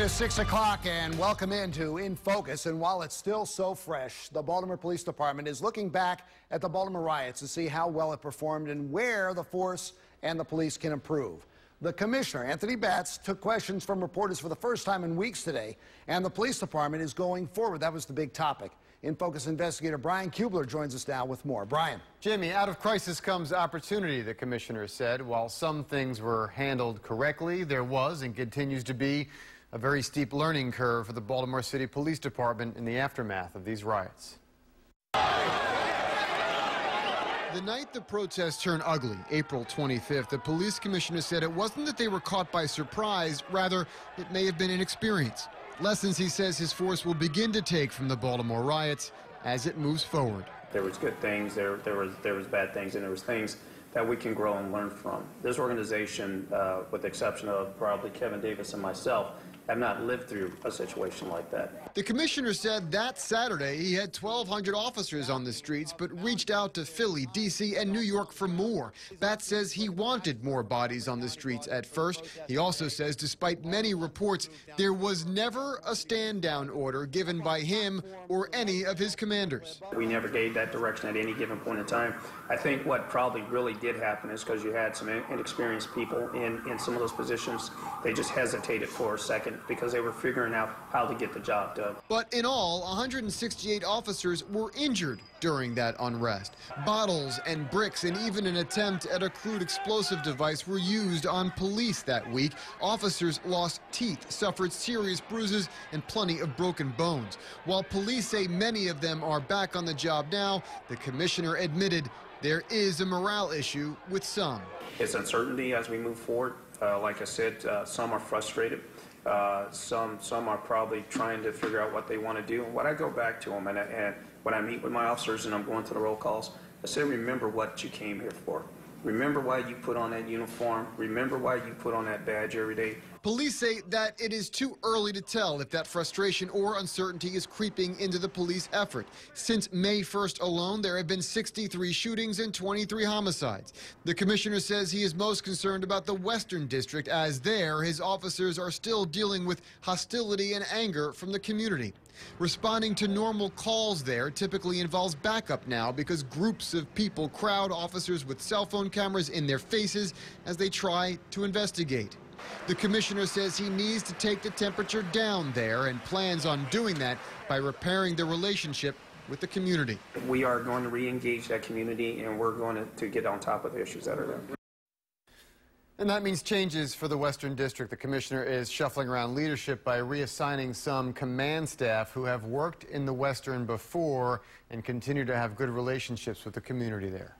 is 6 o'clock and welcome into In Focus. And while it's still so fresh, the Baltimore Police Department is looking back at the Baltimore riots to see how well it performed and where the force and the police can improve. The commissioner, Anthony Batts, took questions from reporters for the first time in weeks today, and the police department is going forward. That was the big topic. In Focus investigator Brian Kubler joins us now with more. Brian. Jimmy, out of crisis comes opportunity, the commissioner said. While some things were handled correctly, there was and continues to be a very steep learning curve for the Baltimore City Police Department in the aftermath of these riots. The night the protests turned ugly, April 25th, the police commissioner said it wasn't that they were caught by surprise, rather it may have been inexperience. Lessons he says his force will begin to take from the Baltimore riots as it moves forward. There was good things, there was bad things, and there was things that we can grow and learn from. This organization, with the exception of probably Kevin Davis and myself, have not lived through a situation like that. The commissioner said that Saturday he had 1,200 officers on the streets, but reached out to Philly, D.C., and New York for more. Batts says he wanted more bodies on the streets at first. He also says despite many reports, there was never a stand-down order given by him or any of his commanders. We never gave that direction at any given point in time. I think what probably really did happen is because you had some inexperienced people in some of those positions, they just hesitated for a second because they were figuring out how to get the job done. But in all, 168 officers were injured during that unrest. Bottles and bricks and even an attempt at a crude explosive device were used on police that week. Officers lost teeth, suffered serious bruises, and plenty of broken bones. While police say many of them are back on the job now, the commissioner admitted there is a morale issue with some. It's uncertainty as we move forward. Like I said, some are frustrated. Some are probably trying to figure out what they want to do. And what I go back to them, and when I meet with my officers and I'm going to the roll calls, I say, remember what you came here for. Remember why you put on that uniform. Remember why you put on that badge every day. Police say that it is too early to tell if that frustration or uncertainty is creeping into the police effort. Since May 1st alone, there have been 63 shootings and 23 homicides. The commissioner says he is most concerned about the Western District, as there his officers are still dealing with hostility and anger from the community. Responding to normal calls there typically involves backup now because groups of people crowd officers with cell phone cameras in their faces as they try to investigate. The commissioner says he needs to take the temperature down there and plans on doing that by repairing the relationship with the community. We are going to re-engage that community, and we're going to get on top of the issues that are there. And that means changes for the Western District. The commissioner is shuffling around leadership by reassigning some command staff who have worked in the Western before and continue to have good relationships with the community there.